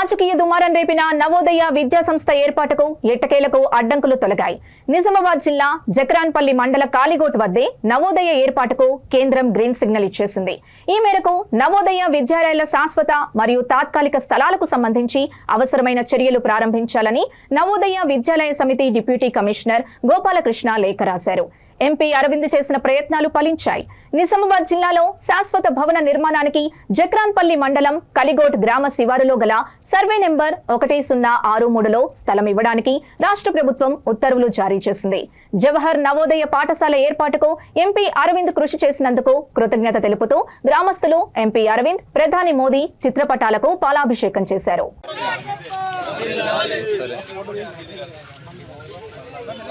రాజకీయ దుమారం రేపిన నవోదయ విద్యా సంస్థ ఏర్పాటుకు ఎట్టకేలకు అడ్డంకులు తొలగాయి. నిజామాబాద్ జిల్లా జక్రాన్పల్లి మండల కాలిగోట్ వద్దే నవోదయ ఏర్పాటుకు కేంద్రం గ్రీన్ సిగ్నల్ ఇచ్చేసింది. ఈ మేరకు నవోదయ విద్యాలయాల శాశ్వత మరియు తాత్కాలిక స్థలాలకు సంబంధించి అవసరమైన చర్యలు ప్రారంభించాలని నవోదయ విద్యాలయ సమితి డిప్యూటీ కమిషనర్ గోపాలకృష్ణ లేఖ రాశారు. ఎంపీ అరవింద్ చేసిన ప్రయత్నాలు ఫలించాయి. నిజామాబాద్ జిల్లాలో శాశ్వత భవన నిర్మాణానికి జక్రాన్పల్లి మండలం కలిగోట్ గ్రామ శివారులో గల సర్వే నెంబర్ 1063లో స్థలం ఇవ్వడానికి రాష్ట్ర ప్రభుత్వం ఉత్తర్వులు జారీ చేసింది. జవహర్ నవోదయ పాఠశాల ఏర్పాటుకు ఎంపీ అరవింద్ కృషి చేసినందుకు కృతజ్ఞత తెలుపుతూ గ్రామస్తులు ఎంపీ అరవింద్, ప్రధాని మోదీ చిత్రపటాలకు పాలాభిషేకం చేశారు.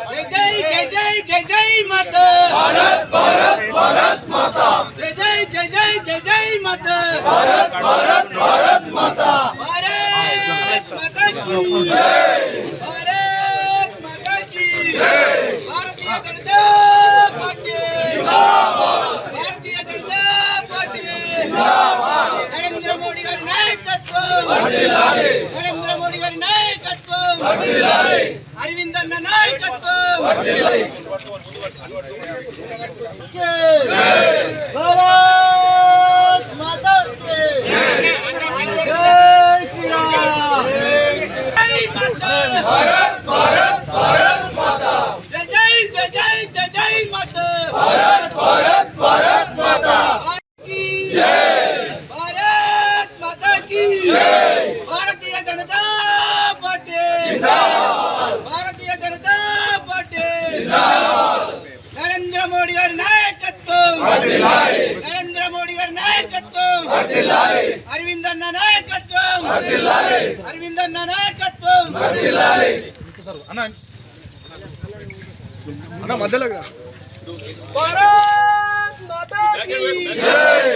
जय जय जय जय जय जय माता भारत भारत भारत माता जय जय जय जय जय जय माता भारत भारत भारत माता भारत माता की जय भारत माता की जय भारतीय जनता पार्टी जिंदाबाद भारतीय जनता पार्टी जिंदाबाद नरेंद्र मोदी గారి నాయకత్వం వర్ధిల్లాలి నరేంద్ర మోడీ గారి నాయకత్వం వర్ధిల్లాలి అరవింద్ అన్న నాయకత్వం వర్ధిల్లాలి భారత్ మాతా కి జై శ్రీ రామ్ జై మాతా భారత్ భారత్ భారత్ మాతా జై జై జై జై జై జై మాతా భారత్ భారత్ భారత్ మాతా की जय भारत माता की जय भारतीय जनता पार्टी जिंदाबाद भारतीय जनता पार्टी जिंदाबाद नरेंद्र मोदी గారి నాయకత్వం వర్ధిల్లాలి నరేంద్ర మోడీ గారి నాయకత్వం వర్ధిల్లాలి అరవింద్ అన్న నాయకత్వం వర్ధిల్లాలి అరవింద్ అన్న నాయకత్వం వర్ధిల్లాలి అన్న అన్న మధ్యలో భారత్ మాతా की जय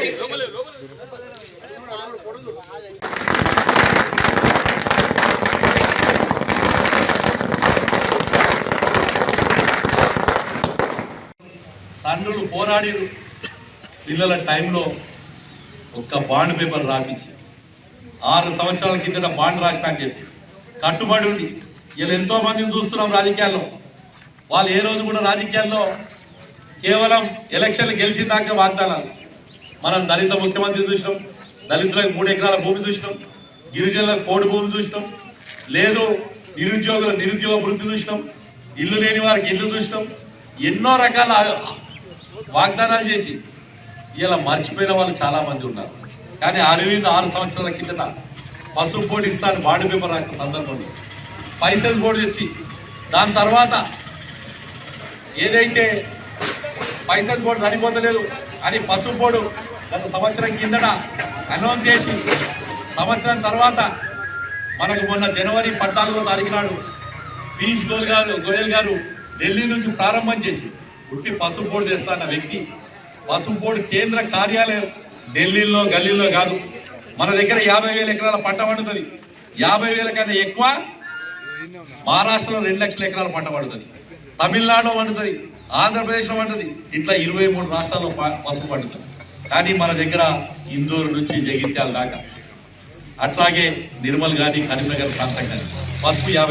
తండ్రులు పోరాడిరు పిల్లల టైంలో ఒక్క బాండ్ పేపర్ రాపించి 6 సంవత్సరాల కిందట బాండ్ రాసినా అని చెప్పి కట్టుబడి ఉండి ఇలా ఎంతో మందిని చూస్తున్నాం రాజకీయాల్లో. వాళ్ళు ఏ రోజు కూడా రాజకీయాల్లో కేవలం ఎలక్షన్లు గెలిచిన దాకా వాగ్దానాలు. మనం దళిత ముఖ్యమంత్రి చూసినాం, దళితులకు 3 ఎకరాల భూమి చూసినాం, గిరిజనులకు కోడి భూమి చూసినాం, లేదు నిరుద్యోగ వృత్తి చూసినాం, ఇల్లు లేని వారికి ఇల్లు చూసినాం. ఎన్నో రకాల వాగ్దానాలు చేసి ఇలా మర్చిపోయిన వాళ్ళు చాలా మంది ఉన్నారు. కానీ అరవింద్ 6 సంవత్సరాల కిందట పసుపు బోర్డు ఇస్తాను బాండ్ పేపర్ రాసిన సందర్భంలో స్పైసెస్ బోర్డు తెచ్చి దాని తర్వాత ఏదైతే స్పైసెస్ బోర్డు సరిపోతలేదు అని పసుపు బోర్డు గత సంవత్సరం కిందట అనౌన్స్ చేసి సంవత్సరం తర్వాత మనకు మొన్న జనవరి 14వ తారీఖు నాడు పీయూష్ గోయల్ గారు ఢిల్లీ నుంచి ప్రారంభం చేసి పుట్టి పసుపు బోర్డు తెస్తాన్న వ్యక్తి పసుపు బోర్డు కేంద్ర కార్యాలయం ఢిల్లీలో గల్లీలో కాదు. మన దగ్గర 50,000 ఎకరాల పంట పండుతుంది. 50,000 కన్నా ఎక్కువ మహారాష్ట్రలో 2 లక్షల ఎకరాల పంట పండుతుంది, తమిళనాడులో పండుతుంది, ఆంధ్రప్రదేశ్లో పండుతుంది. ఇట్లా 23 రాష్ట్రాల్లో పసుపు పండుతుంది. కానీ మన దగ్గర ఇందూరు నుంచి జగిత్యాల దాకా, అట్లాగే నిర్మల్ కానీ కరీంనగర్ ప్రాంతం కానీ పసుపు 50